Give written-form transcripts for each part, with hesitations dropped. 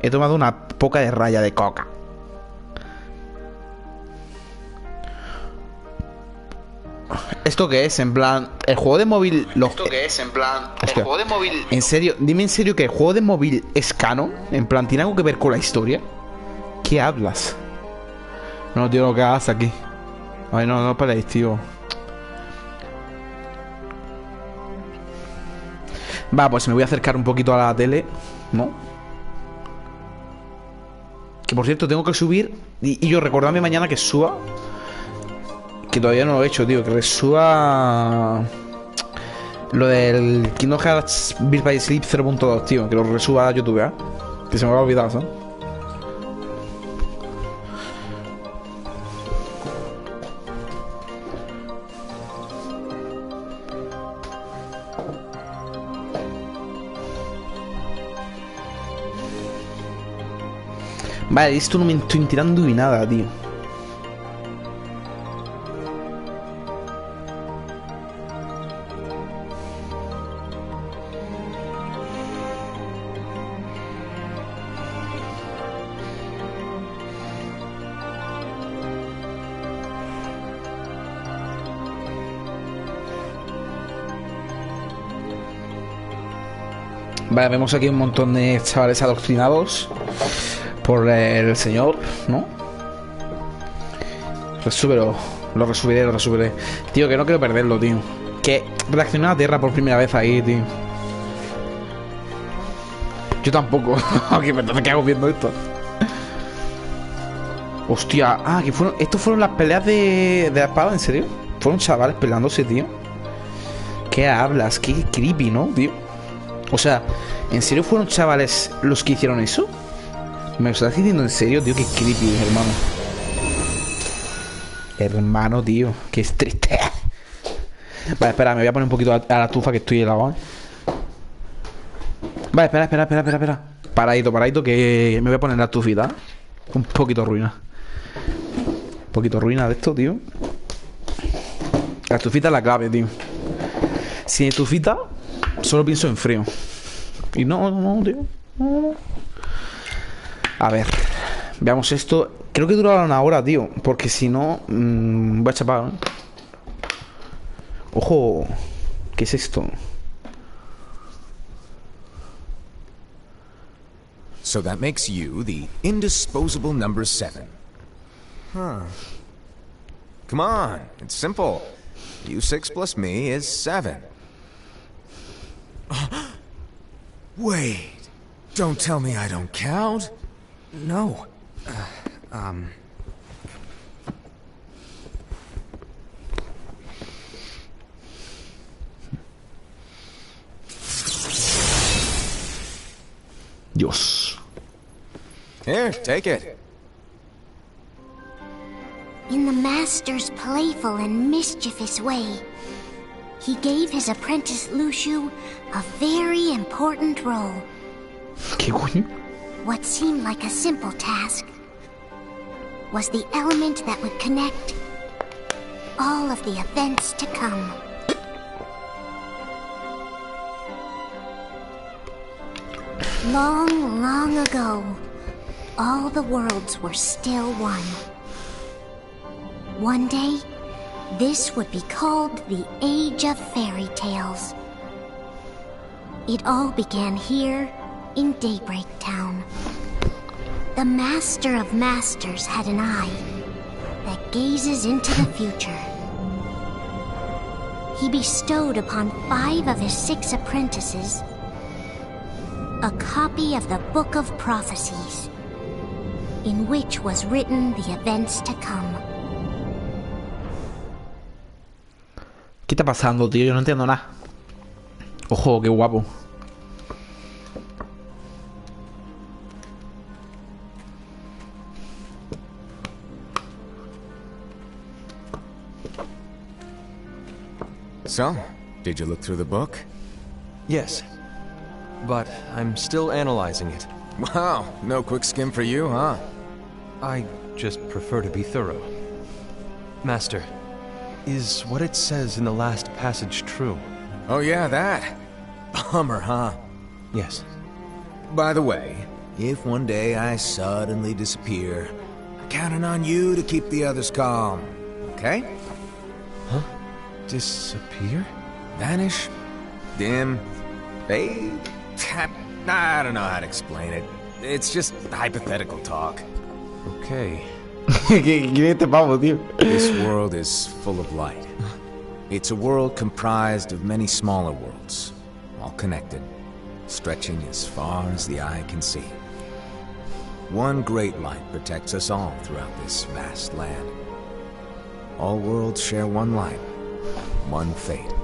He tomado una poca de raya de coca. ¿Esto qué es? En plan, el juego de móvil... ¿Esto qué es? En plan, el juego de móvil... En serio, dime en serio que el juego de móvil es canon. En plan, ¿tiene algo que ver con la historia? ¿Qué hablas? No, tío, lo que hagas aquí. Ay, no, no paréis, tío. Va, pues me voy a acercar un poquito a la tele, ¿no? Que por cierto, tengo que subir. Y yo recordadme mañana que suba. Que todavía no lo he hecho, tío. Que resuba lo del Kingdom Hearts Birth by Sleep 0.2, tío. Que lo resuba a YouTube, ¿eh? Que se me va a olvidar, ¿sabes? Vale, esto no me estoy enterando de nada, tío. Vale, vemos aquí un montón de chavales adoctrinados por el señor, ¿no? Resúbelo. Lo resubiré. Tío, que no quiero perderlo, tío. Que reaccioné a la Tierra por primera vez ahí, tío. Yo tampoco. ¿Qué hago viendo esto? Hostia. Ah, que fueron... ¿Estos fueron las peleas de la espada? ¿En serio? ¿Fueron chavales peleándose, tío? ¿Qué hablas? Qué creepy, ¿no, tío? O sea, ¿en serio fueron chavales los que hicieron eso? ¿Me lo estás diciendo en serio, tío? Qué creepy, hermano. Hermano, tío. Qué triste. Vale, espera, me voy a poner un poquito a la estufa que estoy helado, ¿eh? Vale, espera. Paradito, que me voy a poner la estufita. Un poquito ruina. Un poquito ruina de esto, tío. La estufita es la clave, tío. Sin estufita, solo pienso en frío. Y no, tío. No. A ver, veamos esto. Creo que durará una hora, tío. Porque si no, voy a chapar, ¿eh? Ojo. ¿Qué es esto? So that makes you the indisposable number 7. Huh. Come on, it's simple. You6 plus me is 7. Wait. Don't tell me I don't count. No. Dios. Here, take it. In the Master's playful and mischievous way, he gave his apprentice Luciu a very important role. ¿Qué coño? What seemed like a simple task was the element that would connect all of the events to come. Long, long ago, all the worlds were still one. One day, this would be called the Age of Fairy Tales. It all began here in Daybreak Town. The Master of Masters had an eye that gazes into the future. He bestowed upon 5 of his 6 apprentices a copy of the Book of Prophecies, in which was written the events to come. ¿Qué está pasando, tío? Yo no entiendo nada. Ojo, qué guapo. So, did you look through the book? Yes. But I'm still analyzing it. Wow, no quick skim for you, huh? I just prefer to be thorough. Master, is what it says in the last passage true? Oh yeah, that. Bummer, huh? Yes. By the way, If one day I suddenly disappear, I'm counting on you to keep the others calm. Okay? Huh? Disappear? Vanish? Dim? Fade? I don't know how to explain it. It's just hypothetical talk. Okay. ¿Quién es este pavo, tío? This world is full of light. It's a world comprised of many smaller worlds, all connected, stretching as far as the eye can see. One great light protects us all throughout this vast land. All worlds share one light, one fate.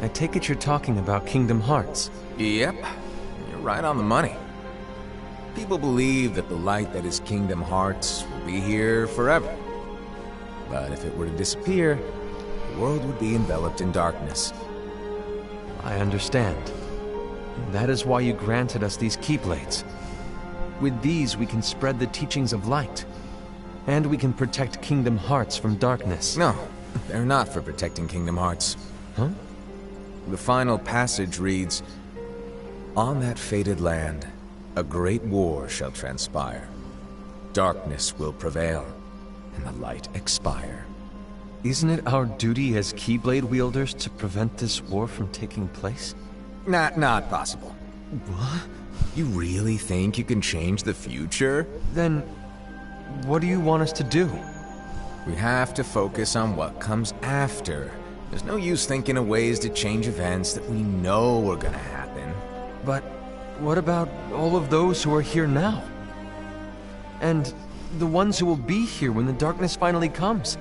I take it you're talking about Kingdom Hearts. Yep, you're right on the money. People believe that the light that is Kingdom Hearts will be here forever. But if it were to disappear, the world would be enveloped in darkness. I understand. That is why you granted us these Keyblades. With these, we can spread the teachings of light. And we can protect Kingdom Hearts from darkness. No, they're not for protecting Kingdom Hearts. Huh? The final passage reads, "On that fated land, a great war shall transpire. Darkness will prevail, and the light expire." Isn't it our duty as Keyblade wielders to prevent this war from taking place? Not possible. What? You really think you can change the future? Then, what do you want us to do? We have to focus on what comes after. There's no use thinking of ways to change events that we know are gonna happen. But what about all of those who are here now? And the ones who will be here when the darkness finally comes?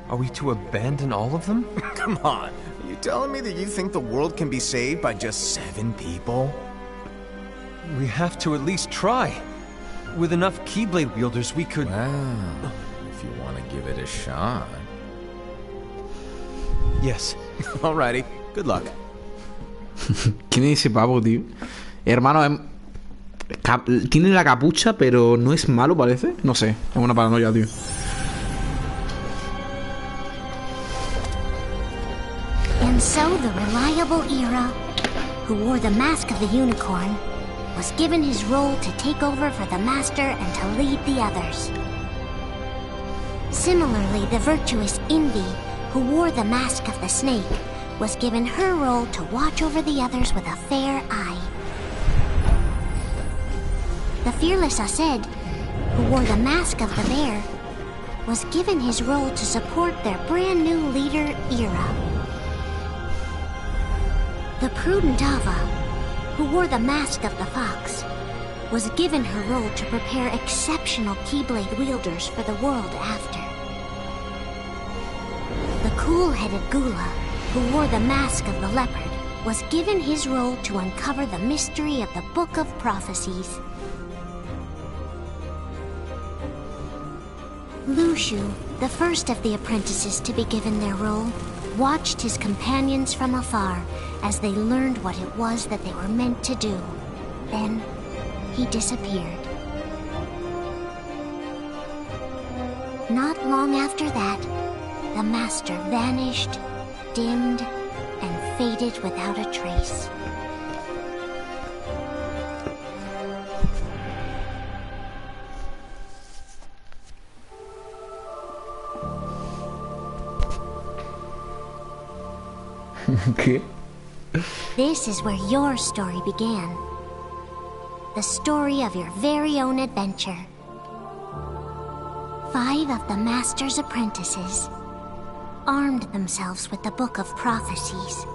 Are we to abandon all of them? Come on, are you telling me that you think the world can be saved by just 7 people? We have to at least try. With enough Keyblade wielders, we could... Well, if you want to give it a shot. Yes. Alrighty, good luck. ¿Quién es ese pavo, tío? Hermano, tiene la capucha, pero no es malo, parece. No sé, es una paranoia, tío. And so the reliable Era, who wore the mask of the unicorn, was given his role to take over for the Master and to lead the others. Similarly, the virtuous Envy, who wore the mask of the snake, was given her role to watch over the others with a fair eye. The fearless Aced, who wore the mask of the bear, was given his role to support their brand new leader, Era. The prudent Ava, who wore the mask of the fox, was given her role to prepare exceptional Keyblade wielders for the world after. The cool-headed Gula, who wore the mask of the leopard, was given his role to uncover the mystery of the Book of Prophecies. Lushu, the first of the apprentices to be given their role, watched his companions from afar as they learned what it was that they were meant to do. Then, he disappeared. Not long after that, the Master vanished, dimmed, and faded without a trace. ¿Qué? This is where your story began. The story of your very own adventure. 5 of the Master's apprentices armed themselves with the Book of Prophecies.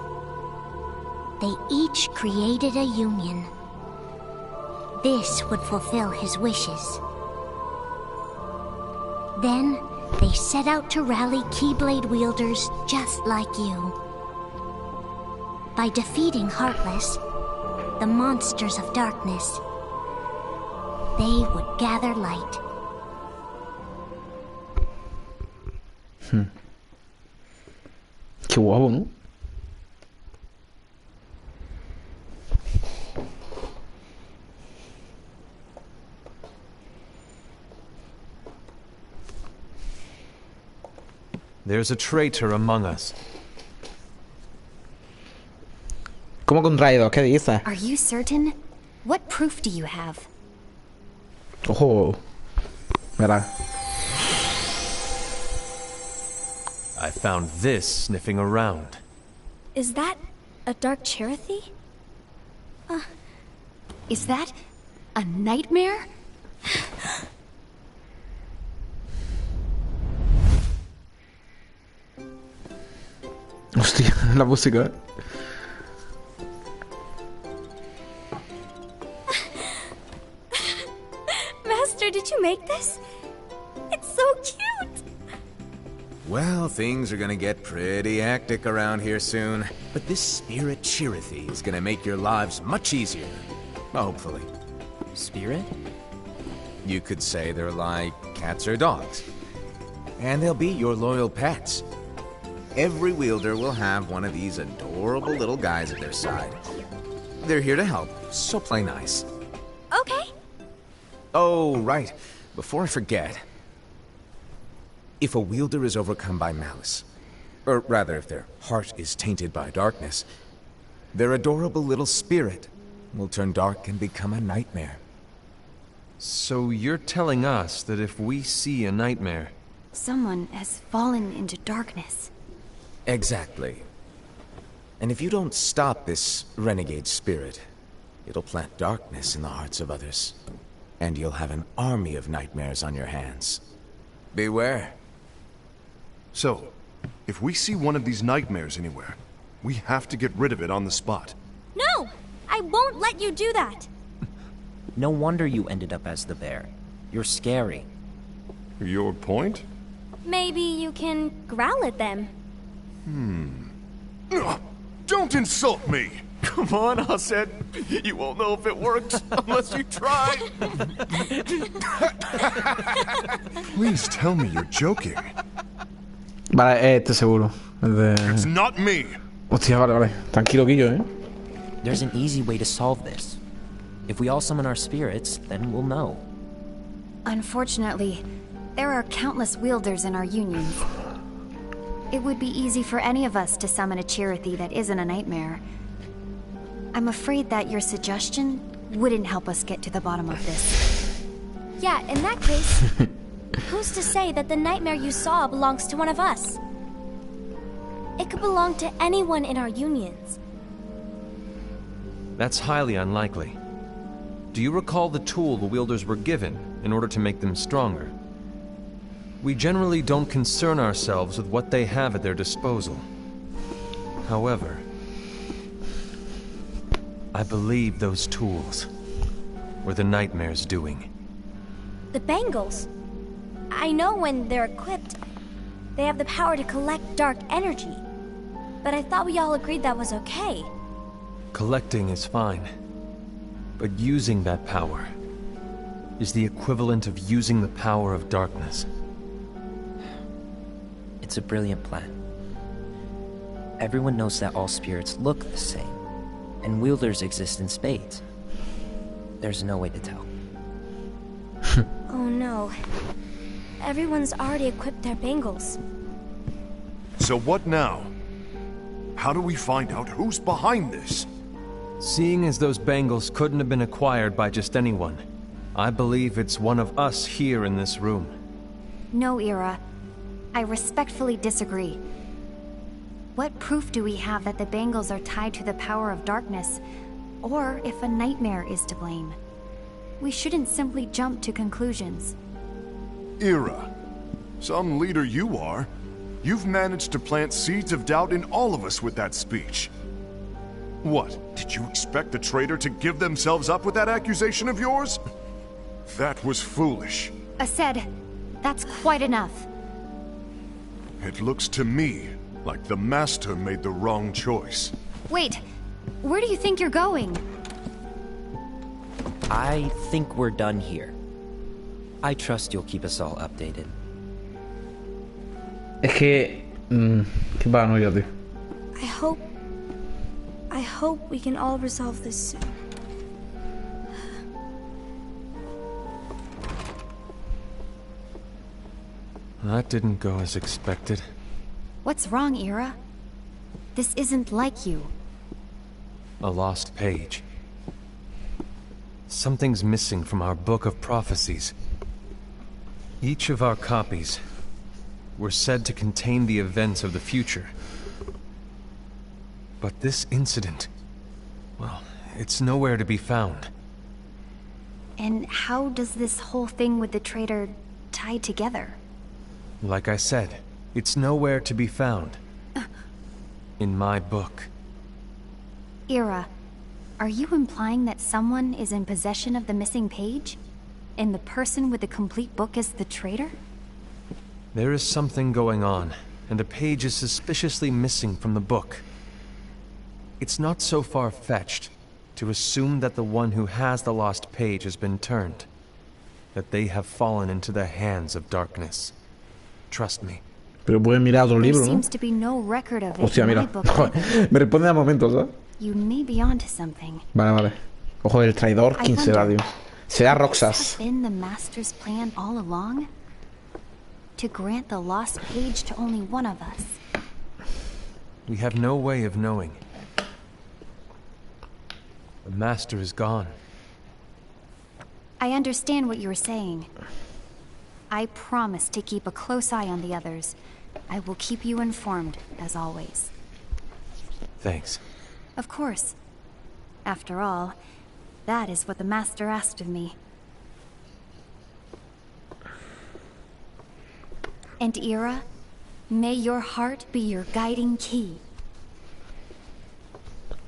They each created a union. This would fulfill his wishes. Then, they set out to rally Keyblade wielders just like you. By defeating Heartless, the monsters of darkness, they would gather light. Qué guapo, ¿no? There's a traitor among us. ¿Cómo contraído? ¿Qué dices? Are you certain? What proof do you have? Ojo. Verá. I found this sniffing around. Is that a dark Cherokee? Is that a nightmare? Hostia, la música. Master, did you make this? It's so cute! Well, things are gonna get pretty hectic around here soon. But this spirit Cherokee is gonna make your lives much easier. Hopefully. Spirit? You could say they're like cats or dogs. And they'll be your loyal pets. Every wielder will have one of these adorable little guys at their side. They're here to help, so play nice. Okay. Oh, right. Before I forget. If a wielder is overcome by malice, or rather if their heart is tainted by darkness, their adorable little spirit will turn dark and become a nightmare. So you're telling us that if we see a nightmare... Someone has fallen into darkness. Exactly. And if you don't stop this renegade spirit, it'll plant darkness in the hearts of others. And you'll have an army of nightmares on your hands. Beware. So, if we see one of these nightmares anywhere, we have to get rid of it on the spot. No! I won't let you do that! No wonder you ended up as the bear. You're scary. Your point? Maybe you can growl at them. Ugh, don't insult me! Come on, Hassan. You won't know if it works unless you try. Please tell me you're joking. Vale, este seguro. El de... It's not me! Hostia, vale, vale. Tranquilo, Quillo, There's an easy way to solve this. If we all summon our spirits, then we'll know. Unfortunately, there are countless wielders in our unions. It would be easy for any of us to summon a Cherokee that isn't a nightmare. I'm afraid that your suggestion wouldn't help us get to the bottom of this. Yeah, in that case, who's to say that the nightmare you saw belongs to one of us? It could belong to anyone in our unions. That's highly unlikely. Do you recall the tool the wielders were given in order to make them stronger? We generally don't concern ourselves with what they have at their disposal. However, I believe those tools were the nightmare's doing. The bangles. I know when they're equipped, they have the power to collect dark energy. But I thought we all agreed that was okay. Collecting is fine, but using that power is the equivalent of using the power of darkness. It's a brilliant plan. Everyone knows that all spirits look the same, and wielders exist in spades. There's no way to tell. Oh no. Everyone's already equipped their bangles. So what now? How do we find out who's behind this? Seeing as those bangles couldn't have been acquired by just anyone, I believe it's one of us here in this room. No, Ira. I respectfully disagree. What proof do we have that the bangles are tied to the power of darkness, or if a nightmare is to blame? We shouldn't simply jump to conclusions. Ira, some leader you are. You've managed to plant seeds of doubt in all of us with that speech. What, did you expect the traitor to give themselves up with that accusation of yours? That was foolish. Ased, that's quite enough. It looks to me like the Master made the wrong choice. Wait, where do you think you're going? I think we're done here. I trust you'll keep us all updated. Es que... qué paranoia, tío. I hope we can all resolve this soon. That didn't go as expected. What's wrong, Ira? This isn't like you. A lost page. Something's missing from our book of prophecies. Each of our copies were said to contain the events of the future. But this incident, well, it's nowhere to be found. And how does this whole thing with the traitor tie together? Like I said, it's nowhere to be found. In my book. Ira, are you implying that someone is in possession of the missing page? And the person with the complete book is the traitor? There is something going on, and the page is suspiciously missing from the book. It's not so far-fetched to assume that the one who has the lost page has been turned, that they have fallen into the hands of darkness. Trust me. Pero pueden mirar otro There libro, ¿no? seems to be no record of it Hostia, in my mira. book Joder, either. me responde a momentos, ¿sabes? You may be onto something. Vale, vale. Ojo del traidor, I ¿quién será, wonder, tío? Será Has Roxas. been the Master's plan all along? To grant the lost page to only one of us. We have no way of knowing. The Master is gone. I understand what you were saying. I promise to keep a close eye on the others. I will keep you informed, as always. Thanks. Of course. After all, that is what the Master asked of me. And Ira, may your heart be your guiding key.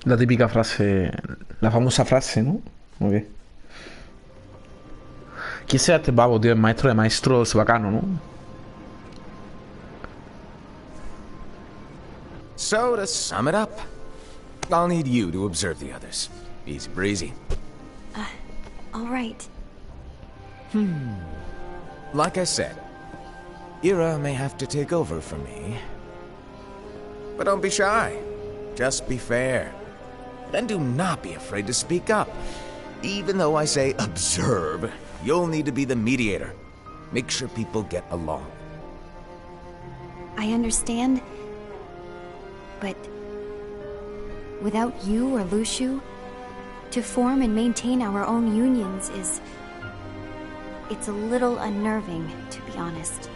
La típica frase, la famosa frase, ¿no? ¿O qué? ¿Quién será este pavo, tío? El maestro de maestros bacano, ¿no? So, to sum it up, I'll need you to observe the others. Easy breezy. All right. Like I said, Ira may have to take over for me. But don't be shy. Just be fair. And do not be afraid to speak up. Even though I say observe, you'll need to be the mediator. Make sure people get along. I understand. But without you or Luciu, to form and maintain our own unions is... It's a little unnerving, to be honest.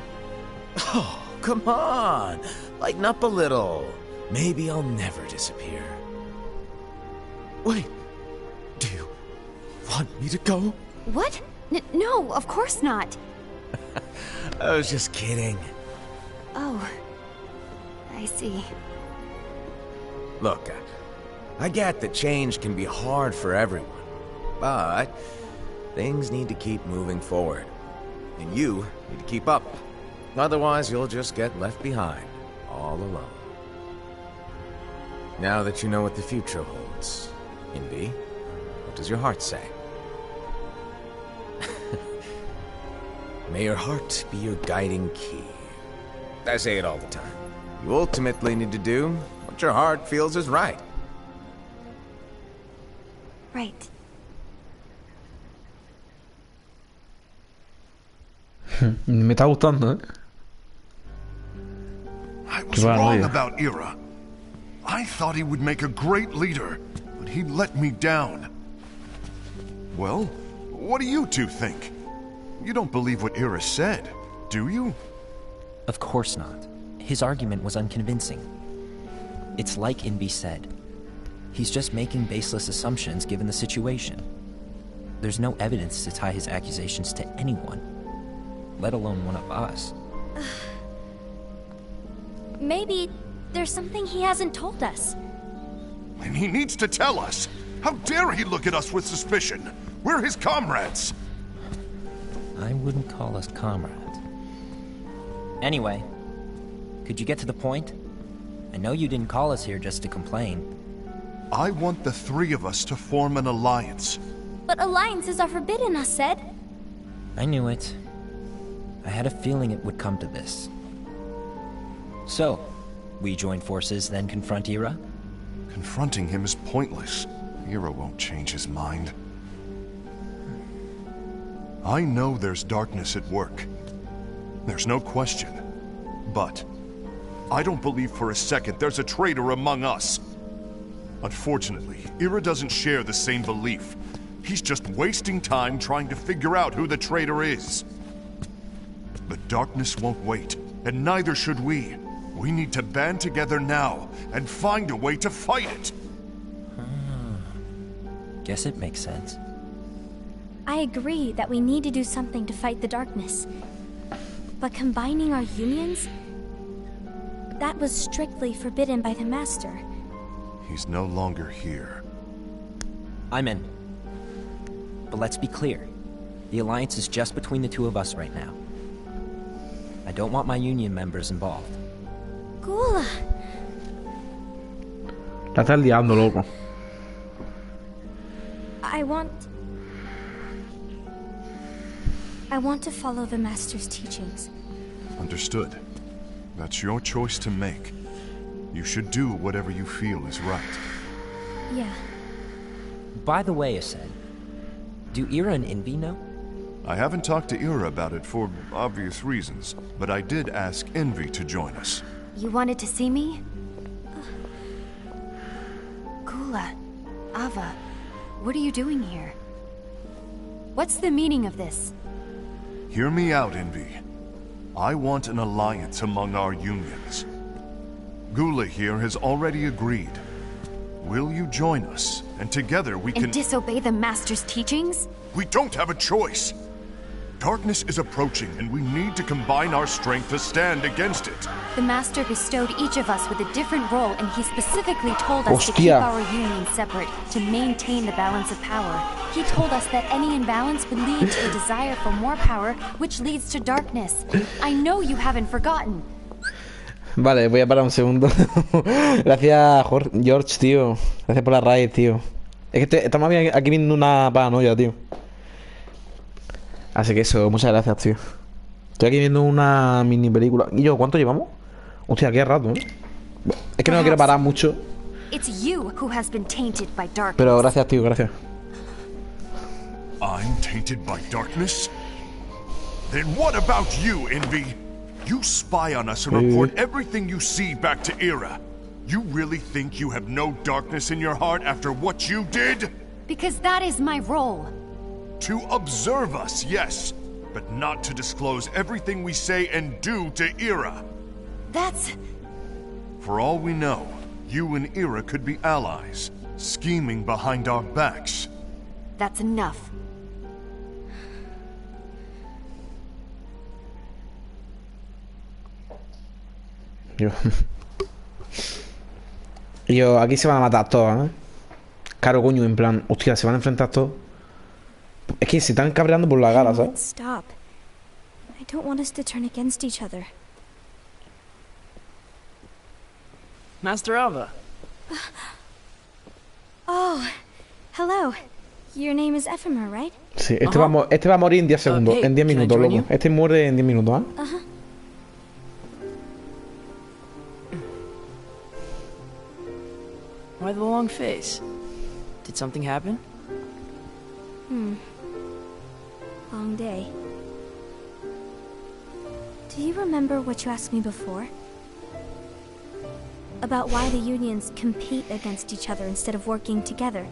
Oh, come on. Lighten up a little. Maybe I'll never disappear. Wait. Do you want me to go? What? No, of course not. I was just kidding. Oh, I see. Look, I get that change can be hard for everyone, but things need to keep moving forward. And you need to keep up. Otherwise, you'll just get left behind, all alone. Now that you know what the future holds, Invi, what does your heart say? May your heart be your guiding key. I say it all the time. You ultimately need to do what your heart feels is right. Right. Me está gustando, ¿eh? I was wrong about Ira. I thought he would make a great leader, but he let me down. Well, what do you two think? You don't believe what Ira said, do you? Of course not. His argument was unconvincing. It's like Invi said. He's just making baseless assumptions given the situation. There's no evidence to tie his accusations to anyone, let alone one of us. Maybe there's something he hasn't told us. And he needs to tell us. How dare he look at us with suspicion? We're his comrades. I wouldn't call us comrades. Anyway, could you get to the point? I know you didn't call us here just to complain. I want the three of us to form an alliance. But alliances are forbidden, us said. I knew it. I had a feeling it would come to this. So, we join forces, then confront Ira? Confronting him is pointless. Ira won't change his mind. I know there's darkness at work. There's no question. But I don't believe for a second there's a traitor among us. Unfortunately, Ira doesn't share the same belief. He's just wasting time trying to figure out who the traitor is. The darkness won't wait, and neither should we. We need to band together now and find a way to fight it. Guess it makes sense. I agree that we need to do something to fight the darkness. But combining our unions? That was strictly forbidden by the Master. He's no longer here. I'm in. But let's be clear. The alliance is just between the two of us right now. I don't want my union members involved. Gula! La estás liando, loco. I want to follow the Master's teachings. Understood. That's your choice to make. You should do whatever you feel is right. Yeah. By the way, Ascend, do Ira and Envy know? I haven't talked to Ira about it for obvious reasons, but I did ask Envy to join us. You wanted to see me? Gula, Ava, what are you doing here? What's the meaning of this? Hear me out, Envy. I want an alliance among our unions. Gula here has already agreed. Will you join us? And together we can... And disobey the Master's teachings? We don't have a choice. Darkness is approaching, and we need to combine our strength to stand against it. The Master bestowed each of us with a different role, and he specifically told us to keep Hostia. our unions separate, to maintain the balance of power. He told us that any imbalance would lead to a desire for more power, which leads to darkness. I know you haven't forgotten. Vale, voy a parar un segundo. Gracias, George, tío. Gracias por la raid, tío. Es que estamos aquí viendo una paranoia, tío. Así que eso, muchas gracias, tío. Estoy aquí viendo una mini película. ¿Y yo cuánto llevamos? Hostia, qué rato, ¿eh? Es que no quiero parar mucho. It's you who has been tainted by darkness. Pero gracias, tío, gracias. I'm tainted by darkness? Then what about you, Envy? You spy on us and report everything you see back to Ira. You really think you have no darkness in your heart after what you did? Because that is my role. To observe us, yes, but not to disclose everything we say and do to Ira. That's... For all we know, you and Ira could be allies, scheming behind our backs. That's enough. Yo, aquí se van a matar todos, ¿eh? Claro, coño, en plan, hostia, se van a enfrentar todos. Es que se están cabreando por la gala, ¿sabes? Stop. I don't want us to turn against each other. Master Ava. Oh, hello. Your name is Ephemer, right? Sí, este va a morir en 10 segundos, hey, en 10 minutos, can I join loco. Este muere en 10 minutos, ¿eh? Why the long face? Did something happen? Long day. Do you remember what you asked me before? About why the unions compete against each other instead of working together.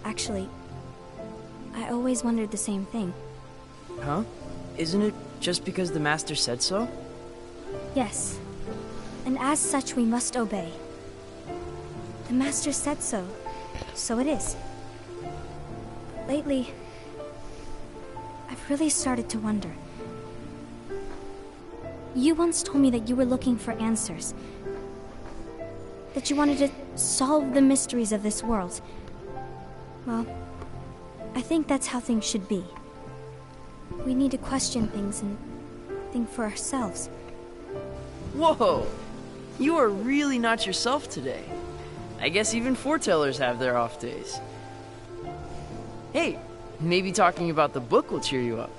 Actually, I always wondered the same thing. Huh? Isn't it just because the Master said so? Yes. And as such, we must obey. The Master said so. So it is. Lately, I've really started to wonder. You once told me that you were looking for answers. That you wanted to solve the mysteries of this world. Well, I think that's how things should be. We need to question things and think for ourselves. Whoa! You are really not yourself today. I guess even foretellers have their off days. Hey, maybe talking about the book will cheer you up.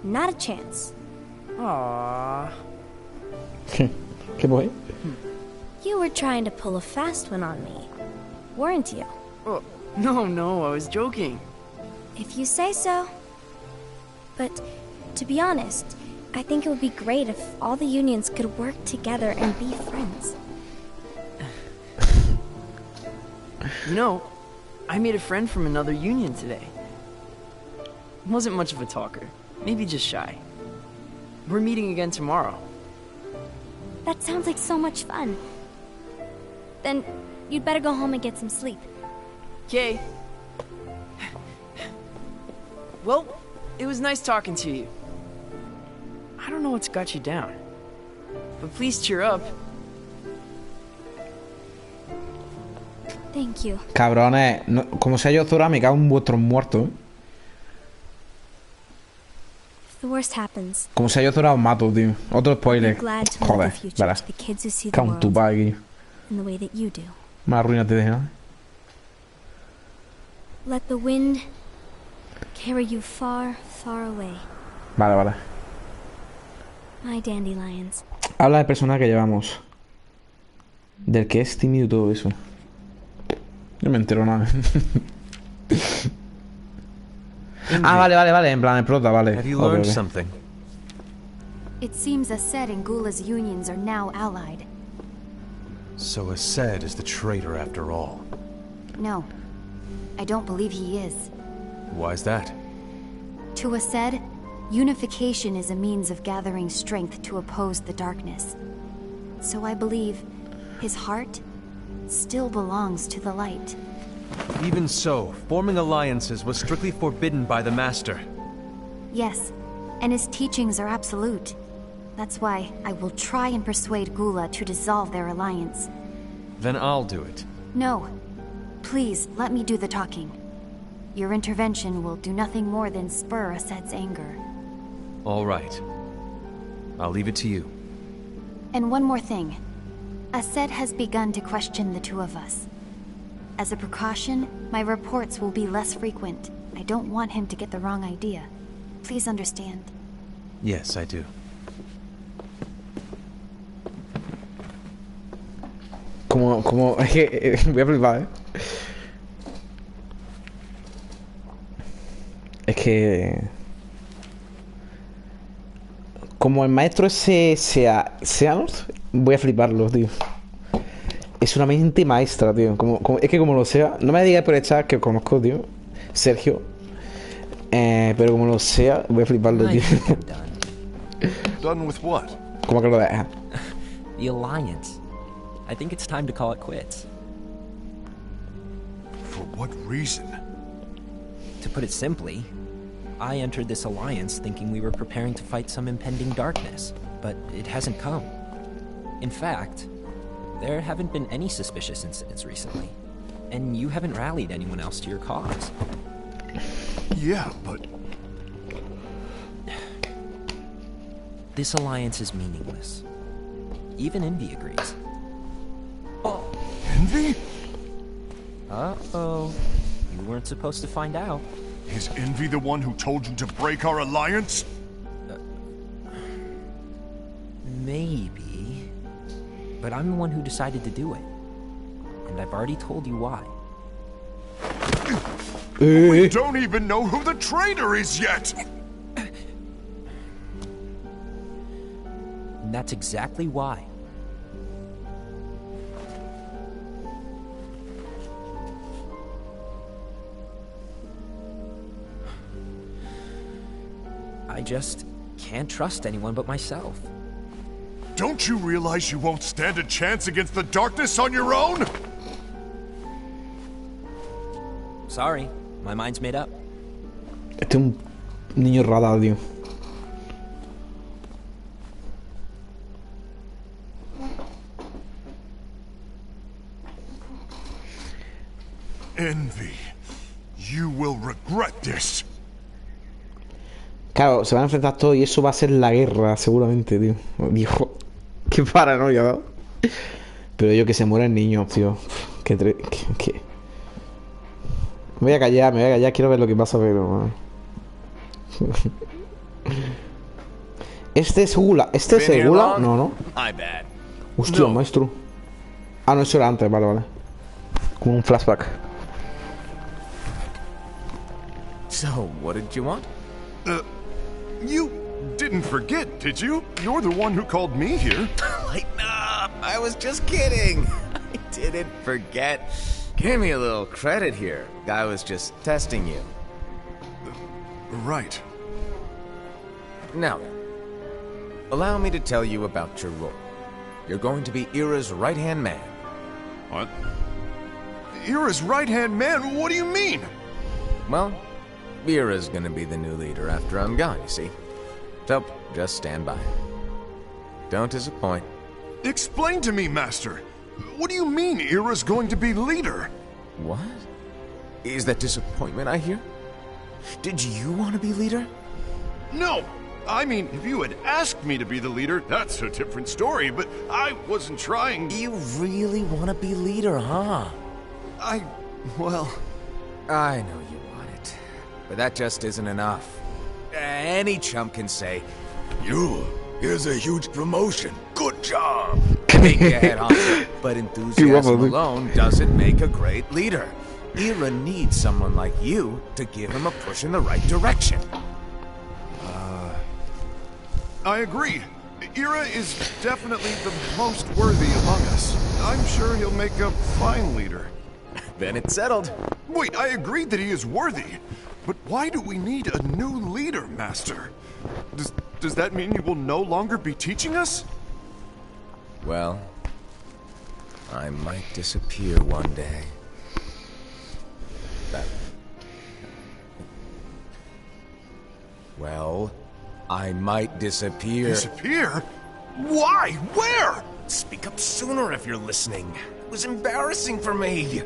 Not a chance. Aww. ¿Qué boy? You were trying to pull a fast one on me, weren't you? Oh, no, I was joking. If you say so. But, to be honest, I think it would be great if all the unions could work together and be friends. You know, I made a friend from another union today. Wasn't much of a talker. Maybe just shy. We're meeting again tomorrow. That sounds like so much fun. Then you'd better go home and get some sleep. Okay. Well, it was nice talking to you. I don't know what's got you down, but please cheer up. Thank you. Cabrones, no, como sea yo Zora, me cago en vuestros muertos, ¿eh? If the worst happens, Como sea yo Zora, os mato, tío. Otro spoiler. glad to Joder, leave the future verás. to the kids who see the Cago en world tu padre aquí. in the way that you do. Más ruina te deja. Let the wind carry you far, far away. Vale, vale. My dandelions. Habla de personas que llevamos. Del que es tímido y todo eso. No me entero nada. Ah, vale. En plan, de prota, vale. Have you Ok, learned ok. something? It seems Ased and Gula's unions are now allied. So Ased is the traitor after all. No, I don't believe he is. Why's that? To Ased, unification is a means of gathering strength to oppose the darkness. So I believe his heart still belongs to the light. Even so, forming alliances was strictly forbidden by the Master. Yes, and his teachings are absolute. That's why I will try and persuade Gula to dissolve their alliance. Then I'll do it. No. Please, let me do the talking. Your intervention will do nothing more than spur Ased's anger. All right. I'll leave it to you. And one more thing. Ased has begun to question the two of us. As a precaution, my reports will be less frequent. I don't want him to get the wrong idea. Please understand. Yes, I do. Como, es que voy a flipar, ¿eh? Es que... Como el maestro ese Seanos, voy a fliparlo, tío. Es una mente maestra, tío. Es que como lo sea, no me digáis por el chat que os conozco, tío. Sergio. Pero como lo sea, voy a fliparlo, tío. Done with what? ¿Cómo que lo deja? The Alliance. I think it's time to call it quits. For what reason? To put it simply, I entered this alliance thinking we were preparing to fight some impending darkness, but it hasn't come. In fact, there haven't been any suspicious incidents recently, and you haven't rallied anyone else to your cause. Yeah, but... This alliance is meaningless. Even Envy agrees. Envy? Uh-oh. You weren't supposed to find out. Is Envy the one who told you to break our alliance? Maybe. But I'm the one who decided to do it. And I've already told you why. We don't even know who the traitor is yet! And that's exactly why. I just can't trust anyone but myself. Don't you realize you won't stand a chance against the darkness on your own? Sorry, my mind's made up. Este es un niño rata, tío. Envy, you will regret this. Claro, se van a enfrentar todos y eso va a ser la guerra, seguramente, tío. Dijo, qué paranoia, ¿no? Pero yo que se muera el niño, tío. Que... Me voy a callar, quiero ver lo que pasa, pero... ¿Este es Gula? ¿Este es el Gula? No, no. Hostia, maestro. Ah, no, eso era antes, vale. Como un flashback. So, what did you want? You didn't forget, did you? You're the one who called me here. Lighten up! I was just kidding! I didn't forget. Give me a little credit here. Guy was just testing you. Right. Now then, allow me to tell you about your role. You're going to be Ira's right-hand man. What? Ira's right-hand man? What do you mean? Well, Ira's gonna be the new leader after I'm gone, you see. So, just stand by. Don't disappoint. Explain to me, Master. What do you mean Ira's going to be leader? What? Is that disappointment I hear? Did you want to be leader? No! I mean, if you had asked me to be the leader, that's a different story, but I wasn't trying. You really want to be leader, huh? Well... I know you want it, but that just isn't enough. Any chump can say, here's a huge promotion. Good job. Make your head honcho, but enthusiasm alone doesn't make a great leader. Ira needs someone like you to give him a push in the right direction. I agree. Ira is definitely the most worthy among us. I'm sure he'll make a fine leader. Then it's settled. Wait, I agree that he is worthy. But why do we need a new leader, Master? Does that mean you will no longer be teaching us? Well, I might disappear one day. Well, I might disappear. Disappear? Why? Where? Speak up sooner if you're listening. It was embarrassing for me.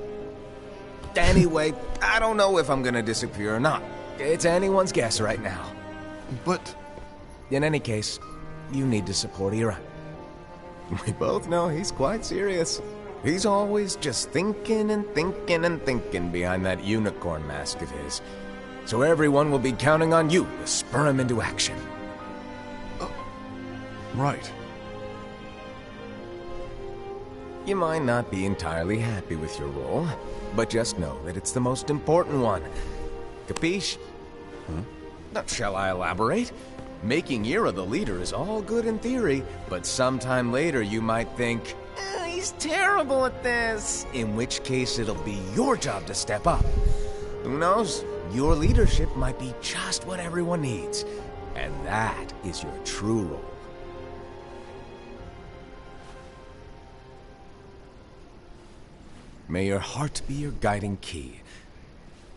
Anyway, I don't know if I'm gonna disappear or not. It's anyone's guess right now. But... in any case, you need to support Ira. We both know he's quite serious. He's always just thinking and thinking and thinking behind that unicorn mask of his. So everyone will be counting on you to spur him into action. Right. You might not be entirely happy with your role, but just know that it's the most important one. Capiche? Shall I elaborate? Making Ira the leader is all good in theory, but sometime later you might think, he's terrible at this. In which case it'll be your job to step up. Who knows? Your leadership might be just what everyone needs. And that is your true role. May your heart be your guiding key.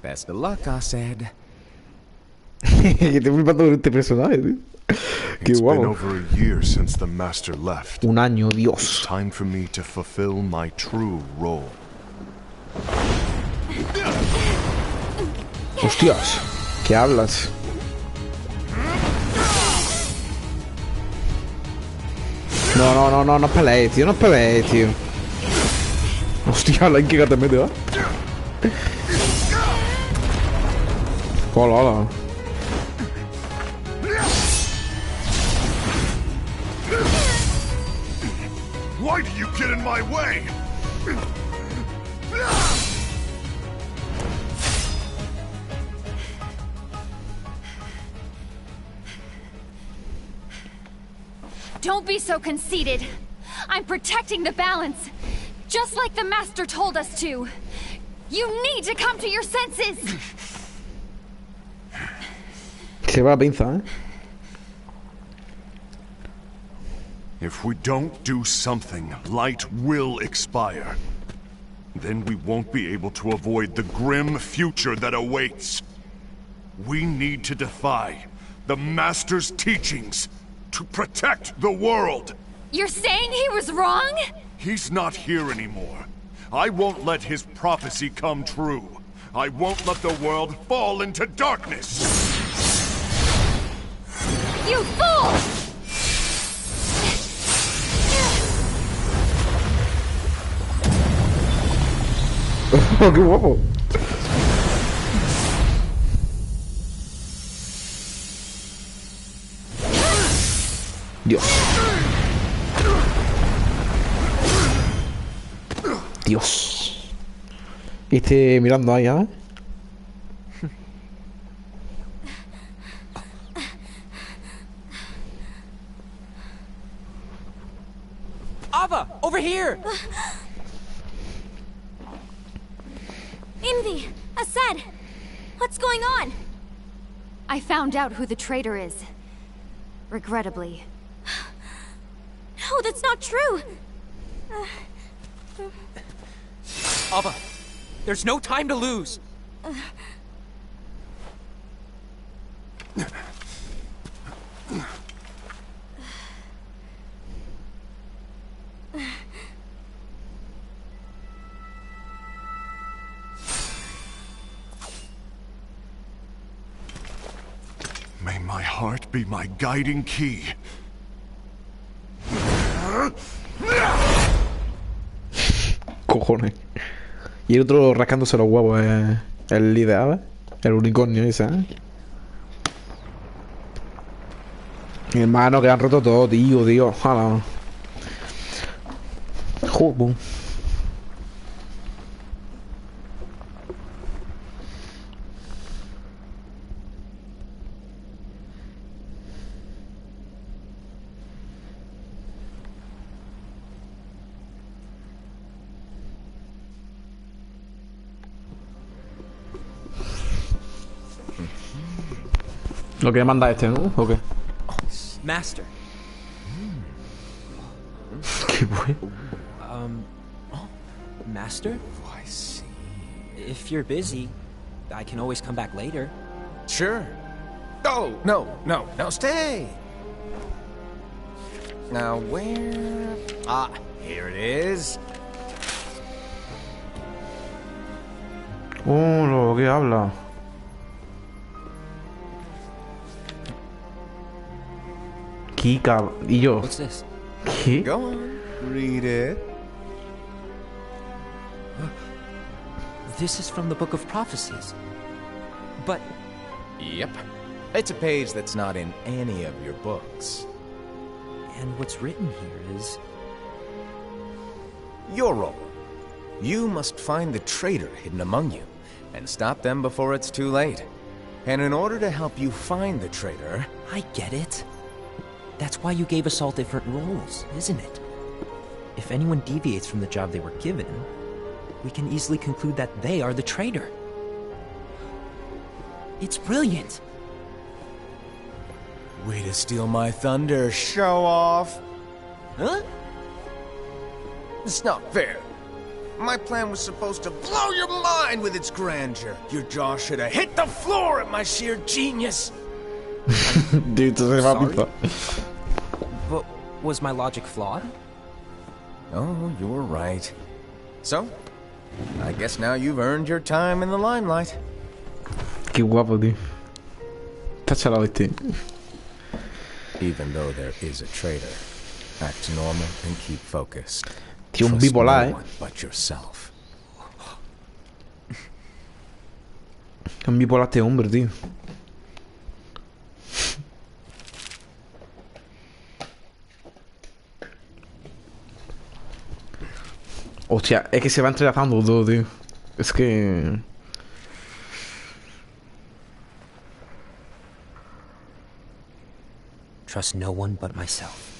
Best of luck, I said. Que te flipando con este personaje, tío. Qué It's been guapo. over a year since the Master left. Un año, It's Dios. time for me to fulfill my true role. Hostias. ¿Qué hablas? No os peleéis, tío. No os peleéis, tío. Hostia, la que te mete, ¿eh? Hola, hola. Why do you get in my way? Don't be so conceited. I'm protecting the balance, just like the Master told us to. You need to come to your senses. Se va la pinza, ¿eh? If we don't do something, light will expire. Then we won't be able to avoid the grim future that awaits. We need to defy the Master's teachings to protect the world. You're saying he was wrong? He's not here anymore. I won't let his prophecy come true. I won't let the world fall into darkness. You fool! Oh, qué guapo. Dios. Dios. Y mirando ahí, ¿eh? Ava, over here! Envy! Ased! What's going on? I found out who the traitor is. Regrettably. No, that's not true! Ava, there's no time to lose! May my heart be my guiding key. Cojones. Y el otro rascándose los huevos, el líder, ¿sabes? El unicornio ese, ¿eh? Mi hermano, que han roto todo, tío. Ojalá. Joder. Lo que manda este, ¿no? ¿O qué? Master. Qué bueno. Master? Oh, I see. If you're busy, I can always come back later. Sure. Oh, no, stay. Now, where... Ah, here it is. Oh, lo que habla. Kika. Y yo. What's this? ¿Qué? Go on, read it. This is from the Book of Prophecies. But Yep. It's a page that's not in any of your books. and what's written here is Your role. You must find the traitor hidden among you, and stop them before it's too late. And in order to help you find the traitor... I get it. That's why you gave us all different roles, isn't it? If anyone deviates from the job they were given, we can easily conclude that they are the traitor. It's brilliant. Way to steal my thunder, show off! Huh? It's not fair. My plan was supposed to blow your mind with its grandeur. Your jaw should have hit the floor at my sheer genius. Dude, esto se va a Sorry? pintar. But was my logic flawed? Oh, you're right. So, I guess now you've earned your time in the limelight. Qué guapo, tío. Está chalado este. Even though there is a traitor, act normal and keep focused. Tío, un Trust bipolar, no one but yourself. Un bipolar este hombre, tío. Hostia, es que se va entrelazando todo, tío. Es que... Trust no one but myself.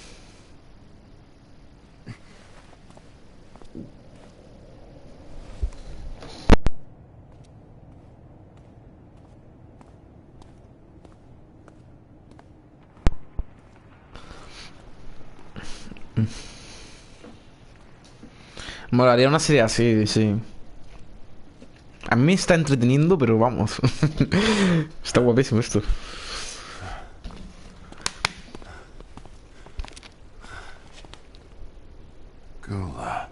Molaría una serie así, sí. A mí me está entreteniendo, pero vamos. Está guapísimo esto. Gula.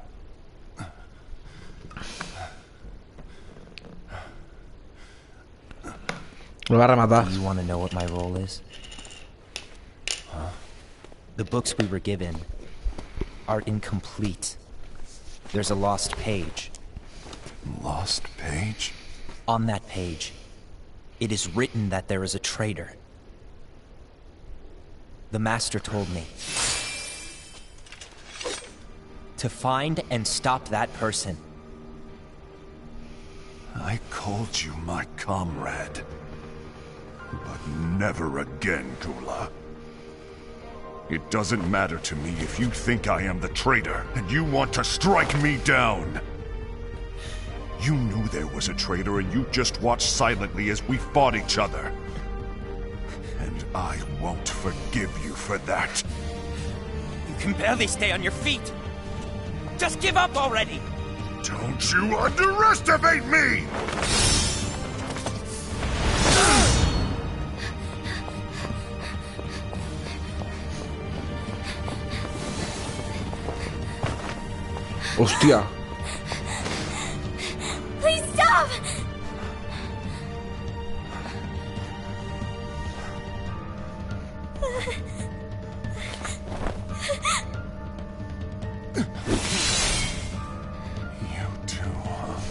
Lo va a rematar. Do you want to know what my role is? Huh? The books we were given are incomplete. There's a lost page. Lost page? On that page, it is written that there is a traitor. The Master told me to find and stop that person. I called you my comrade. But never again, Gula. It doesn't matter to me if you think I am the traitor, and you want to strike me down. You knew there was a traitor and you just watched silently as we fought each other. And I won't forgive you for that. You can barely stay on your feet. Just give up already! Don't you underestimate me! Hostia. Please stop! You too, huh?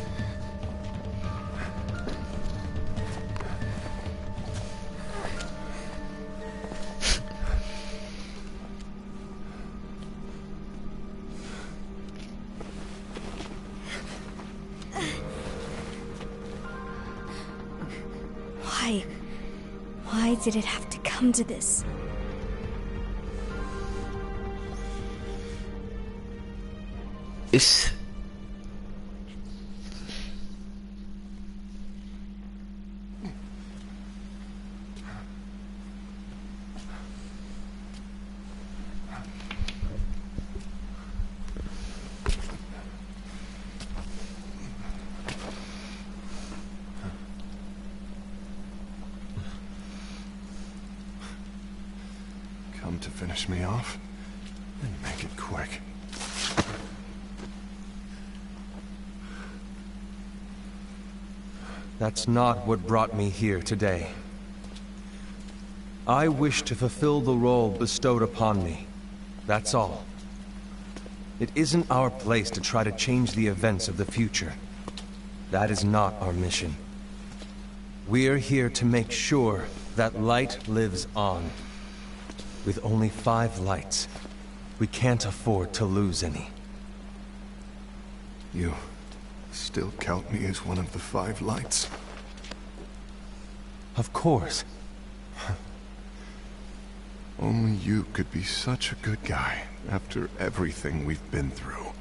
Why did it have to come to this? Es... Come to finish me off? Then make it quick. That's not what brought me here today. I wish to fulfill the role bestowed upon me. That's all. It isn't our place to try to change the events of the future. That is not our mission. We're here to make sure that light lives on. With only 5 lights, we can't afford to lose any. You still count me as one of the 5 lights? Of course. Only you could be such a good guy after everything we've been through.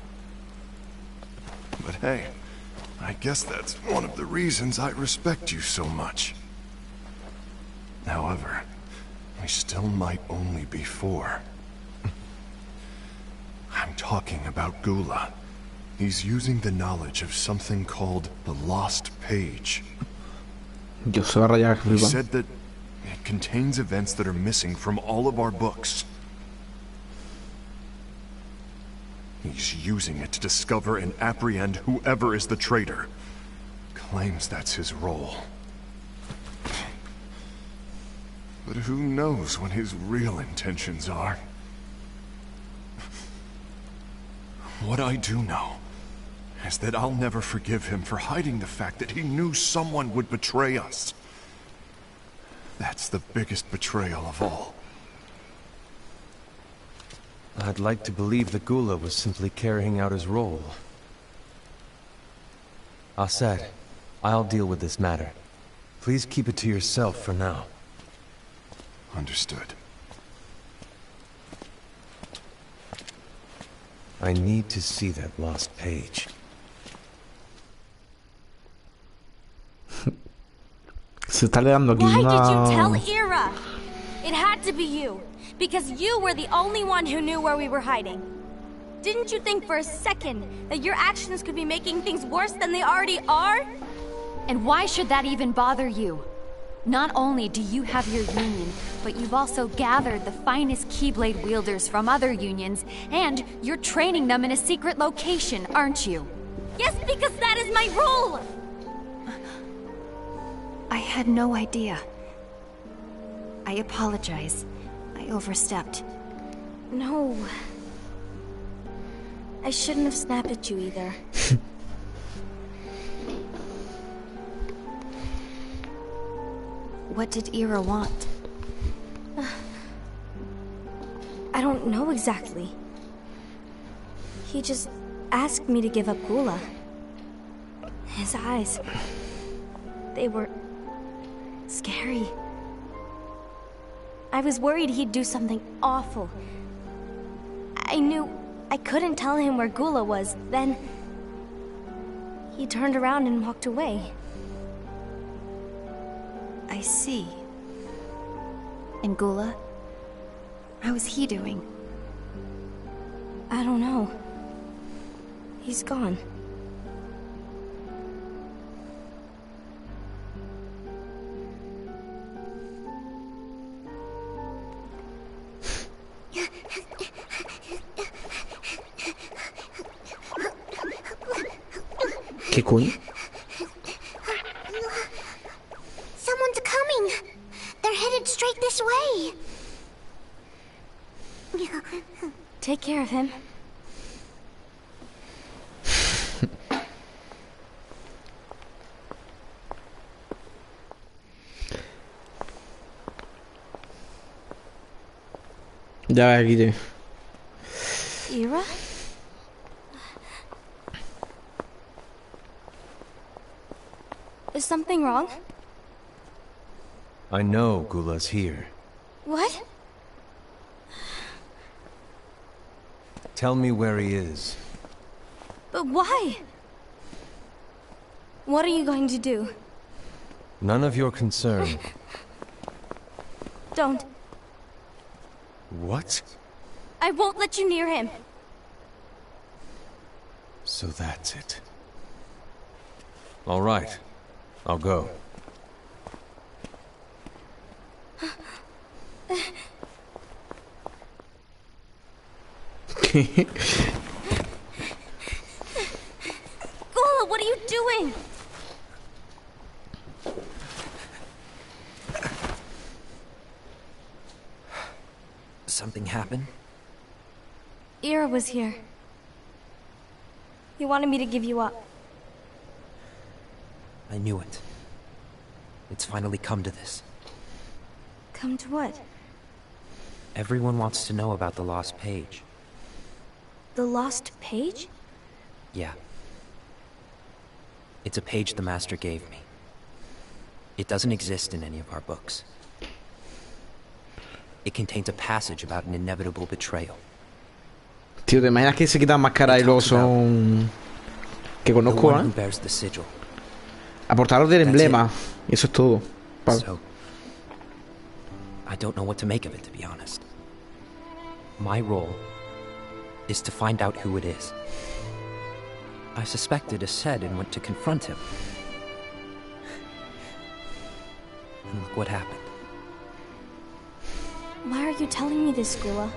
But hey, I guess that's one of the reasons I respect you so much. However, we still might only be 4. I'm talking about Gula. He's using the knowledge of something called the Lost Page. Dios, se va a rayar, He flipa. said that it contains events that are missing from all of our books. He's using it to discover and apprehend whoever is the traitor. Claims that's his role. But who knows what his real intentions are? What I do know is that I'll never forgive him for hiding the fact that he knew someone would betray us. That's the biggest betrayal of all. I'd like to believe that Gula was simply carrying out his role. Aset, I'll deal with this matter. Please keep it to yourself for now. Understood. I need to see that lost page. Se está dando aquí Why did una... you tell Ira? It had to be you. Because you were the only one who knew where we were hiding. Didn't you think for a second that your actions could be making things worse than they already are? And why should that even bother you? Not only do you have your union, but you've also gathered the finest Keyblade wielders from other unions, and you're training them in a secret location, aren't you? Yes, because that is my role! I had no idea. I apologize. I overstepped. No. I shouldn't have snapped at you either. What did Ira want? I don't know exactly. He just asked me to give up Gula. His eyes... they were... scary. I was worried he'd do something awful. I knew I couldn't tell him where Gula was. Then He turned around and walked away. I see. And Gula? How is he doing? I don't know. He's gone. ¿Qué coño? Someone's coming. They're headed straight this way. Take care of him. Ya ves aquí, tío. Ira? Is something wrong? I know Gula's here. What? Tell me where he is. But why? What are you going to do? None of your concern. Don't. What? I won't let you near him. So that's it. All right. I'll go. Gula, what are you doing? Something happened? Ira was here. He wanted me to give you up. I knew it. It's finally come to this. Come to what? Everyone wants to know about the lost page. The lost page? Yeah. It's a page the Master gave me. It doesn't exist in any of our books. It contains a passage about an inevitable betrayal. Tío, ¿te imaginas que se quitan máscara y luego son... que conozco, The one who bears the sigil. Aportaros del emblema. Y eso es todo. So, I don't know what to make of it, to be honest. My role is to find out who it is. I suspected Ased and went to confront him. And look what happened. Why are you telling me this, Gula?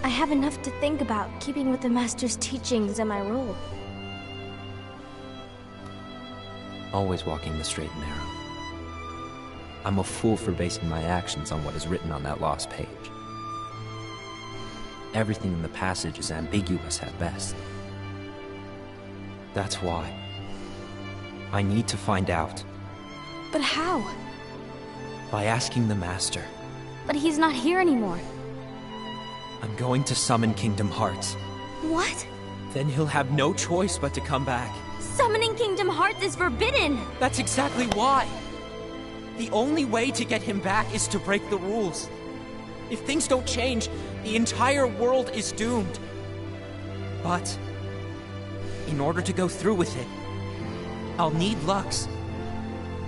I have enough to think about, keeping with the Master's teachings and my role. Always walking the straight and narrow. I'm a fool for basing my actions on what is written on that lost page. Everything in the passage is ambiguous at best. That's why I need to find out. But how? By asking the Master. But he's not here anymore. I'm going to summon Kingdom Hearts. What? Then he'll have no choice but to come back. Summoning Kingdom Hearts is forbidden! That's exactly why. The only way to get him back is to break the rules. If things don't change, the entire world is doomed. But in order to go through with it, I'll need Lux.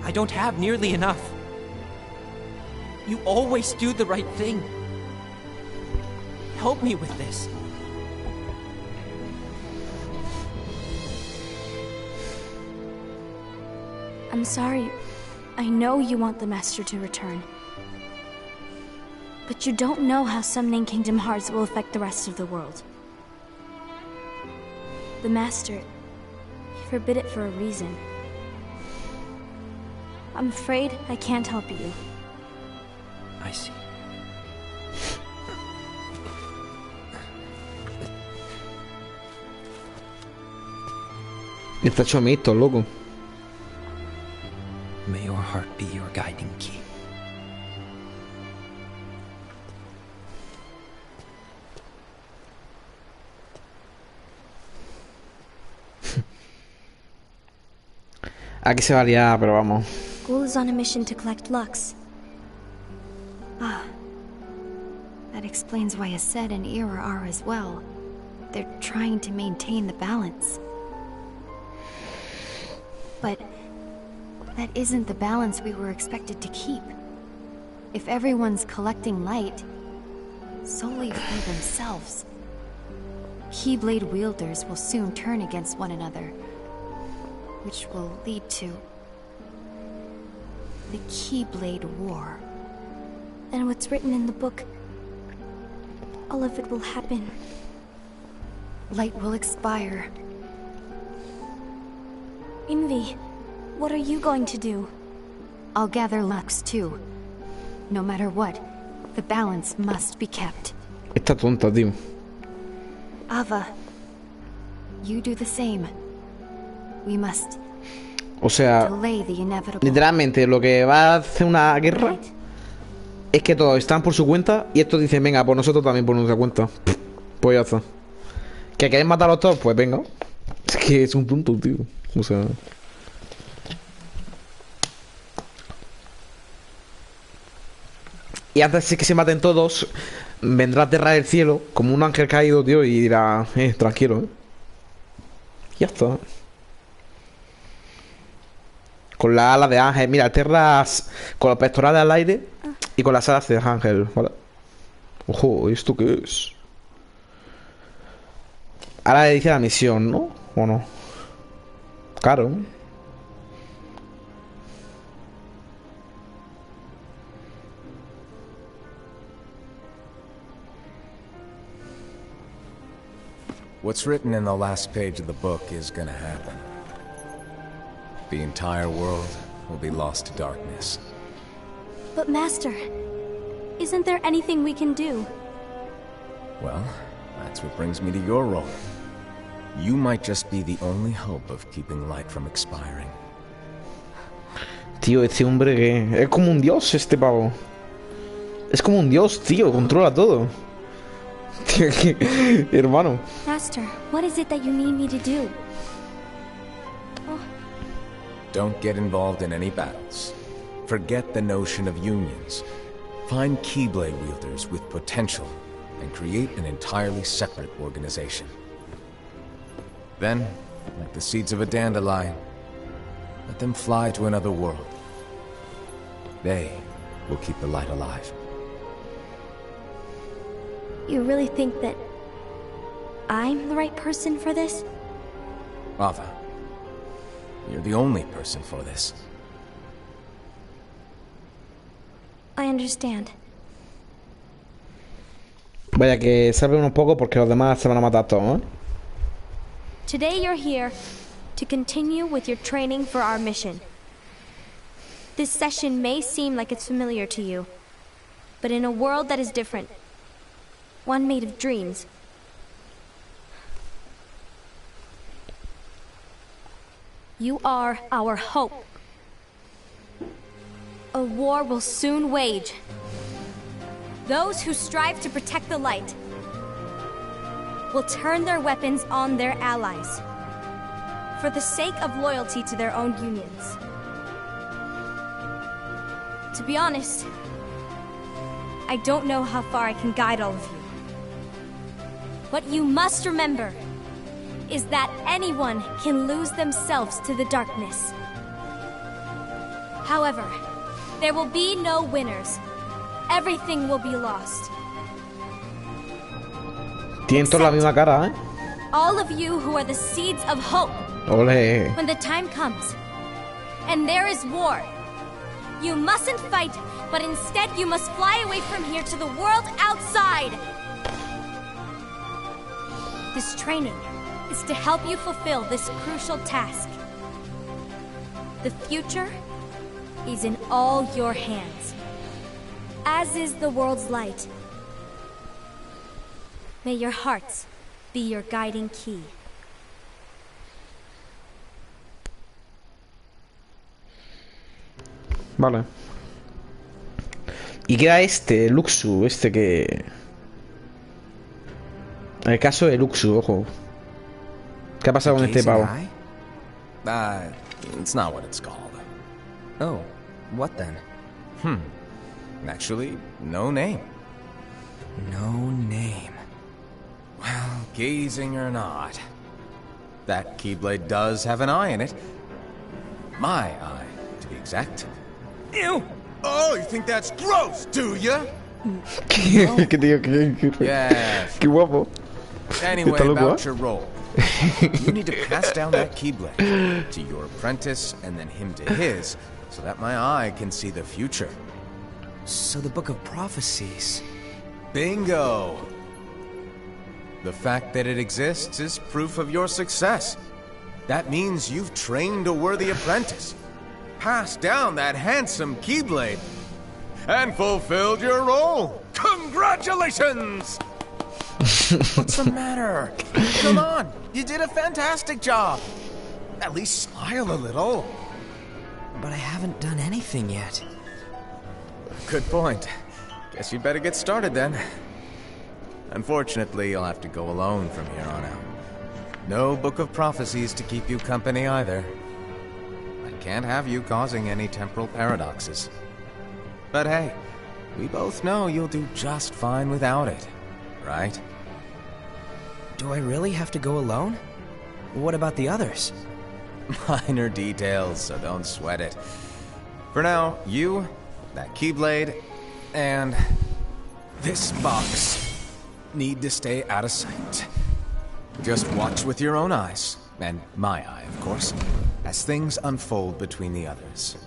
I don't have nearly enough. You always do the right thing. Help me with this. I'm sorry. I know you want the Master to return. But you don't know how summoning Kingdom Hearts will affect the rest of the world. The Master, he forbid it for a reason. I'm afraid I can't help you. I see. Está hecho mito, loco. May your heart be your guiding key. Aquí se va a liar, pero vamos. Ghoul is on a mission to collect Lux. Ah. That explains why Ased and Ira are as well. They're trying to maintain the balance. But that isn't the balance we were expected to keep. If everyone's collecting light solely for themselves, Keyblade wielders will soon turn against one another, which will lead to the Keyblade War. And what's written in the book, all of it will happen. Light will expire. Envy, what are you going to do? I'll gather Lux too. No matter what, the balance must be kept. Esta tonta, tío. Ava, you do the same. We must O sea, delay the inevitable. literalmente lo que va a hacer una guerra es que todos están por su cuenta y estos dicen, venga, pues nosotros también por nuestra cuenta. Pues ya está. ¿Que queréis matarlos todos? Pues venga. Es que es un tonto, tío. O sea... Y antes de que se maten todos, vendrá a aterrar el cielo como un ángel caído, tío, y dirá, tranquilo, Ya está. Con las alas de ángel. Mira, aterras con los pectorales al aire y con las alas de ángel, ¿vale? Ojo, ¿esto qué es? Ahora le dice la misión, ¿no? ¿O no? Claro. What's written in the last page of the book is gonna happen. The entire world will be lost to darkness. But Master, isn't there anything we can do? Well, that's what brings me to your role. You might just be the only hope of keeping light from expiring. Tío, este hombre que... Es como un dios, este pavo. Es como un dios, tío. Controla todo. Tío, hermano. Master, what is it that you need me to do? Don't get involved in any battles. Forget the notion of unions. Find Keyblade wielders with potential and create an entirely separate organization. Then, like the seeds of a dandelion, let them fly to another world. They will keep the light alive. You really think that I'm the right person for this? Ava, you're the only person for this. I understand. Vaya que salve unos pocos porque los demás se van a matar todos, ¿eh? Today you're here to continue with your training for our mission. This session may seem like it's familiar to you, but in a world that is different, one made of dreams, you are our hope. A war will soon wage. Those who strive to protect the light will turn their weapons on their allies for the sake of loyalty to their own unions. To be honest, I don't know how far I can guide all of you. What you must remember is that anyone can lose themselves to the darkness. However, there will be no winners. Everything will be lost. Tienen toda la misma cara, ¿eh? All of you who are the seeds of hope. Ole. When the time comes, and there is war, you mustn't fight, but instead you must fly away from here to the world outside. This training is to help you fulfill this crucial task. The future is in all your hands, as is the world's light. May your hearts be your guiding key. Vale. Y queda este, Luxu, este que... El caso de Luxu, ojo. ¿Qué ha pasado con este pavo? It's not what it's called. Oh, what then? Actually, no name. No name. Well, gazing or not, that Keyblade does have an eye in it. My eye, to be exact. Ew! Oh, you think that's gross, do ya? Qué tío, Yeah. qué guapo. Anyway, Está loco, about your role. You need to pass down that keyblade to your apprentice and then him to his, so that my eye can see the future. So the Book of Prophecies... Bingo! The fact that it exists is proof of your success. That means you've trained a worthy apprentice, passed down that handsome keyblade, and fulfilled your role. Congratulations! What's the matter? Come on, you did a fantastic job. At least smile a little. But I haven't done anything yet. Good point. Guess you'd better get started then. Unfortunately, you'll have to go alone from here on out. No Book of Prophecies to keep you company either. I can't have you causing any temporal paradoxes. But hey, we both know you'll do just fine without it, right? Do I really have to go alone? What about the others? Minor details, so don't sweat it. For now, you, that Keyblade, and this box need to stay out of sight. Just watch with your own eyes, and my eye, of course, as things unfold between the others.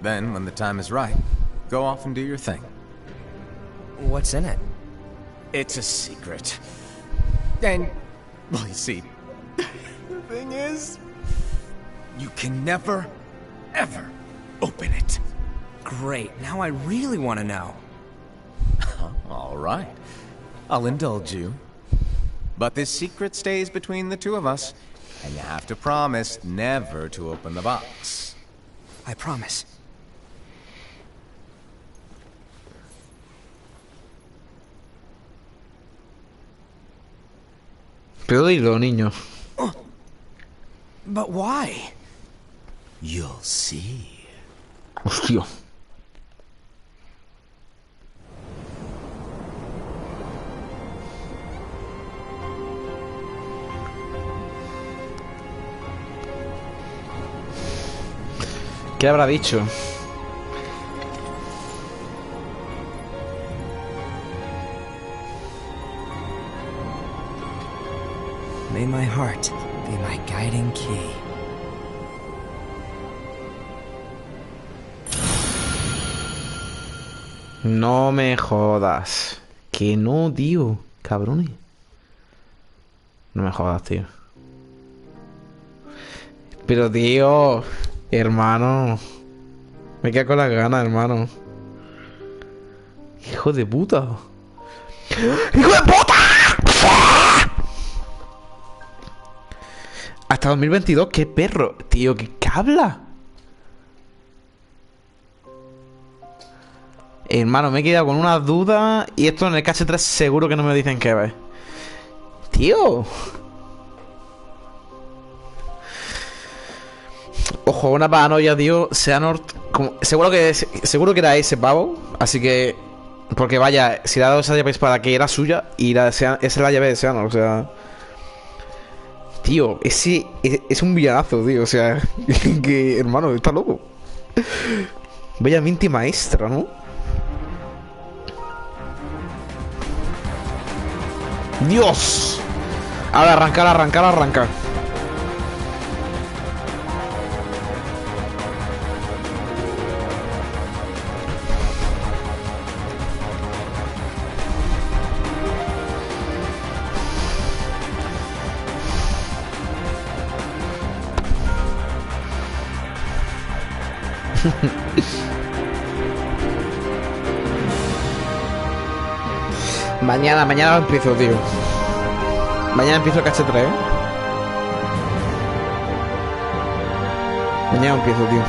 Then, when the time is right, go off and do your thing. What's in it? It's a secret. And, well, you see, the thing is, you can never, ever open it. Great, now I really want to know. All right. I'll indulge you. But this secret stays between the two of us, and you have to promise never to open the box. I promise. Pero dilo, niño. But why? You'll see. Hostia. ¿Qué habrá dicho? May my heart be my guiding key. No me jodas. Que no, tío. Cabrones. No me jodas, tío. Pero, tío... Hermano. Me queda con las ganas, hermano. Hijo de puta. ¡Hijo de puta! Hasta 2022, qué perro. Tío, ¿qué habla? Hermano, me he quedado con unas dudas. Y esto en el KH3 seguro que no me dicen qué ves. Tío. Ojo, una paranoia, tío. Seanort, seguro que era ese pavo. Así que... Porque vaya, si le ha dado esa llave espada que era suya. Y esa es la llave de Seanort, o sea... Tío, ese es un villanazo, tío. O sea, que hermano, está loco. Vaya mente maestra, ¿no? ¡Dios! Ahora arrancar. Mañana empiezo, tío. Mañana empiezo el KH3, ¿eh? Mañana empiezo, tío.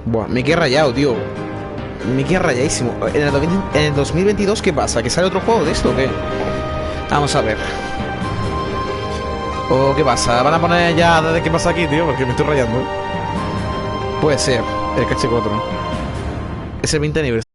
Buah, me quedé rayado, tío. Me quedé rayadísimo. En el 2022, ¿qué pasa? ¿Que sale otro juego de esto o qué? Vamos a ver. ¿O qué pasa? ¿Van a poner ya desde qué pasa aquí, tío? Porque me estoy rayando. Puede ser. El KH4. Es el 20 aniversario.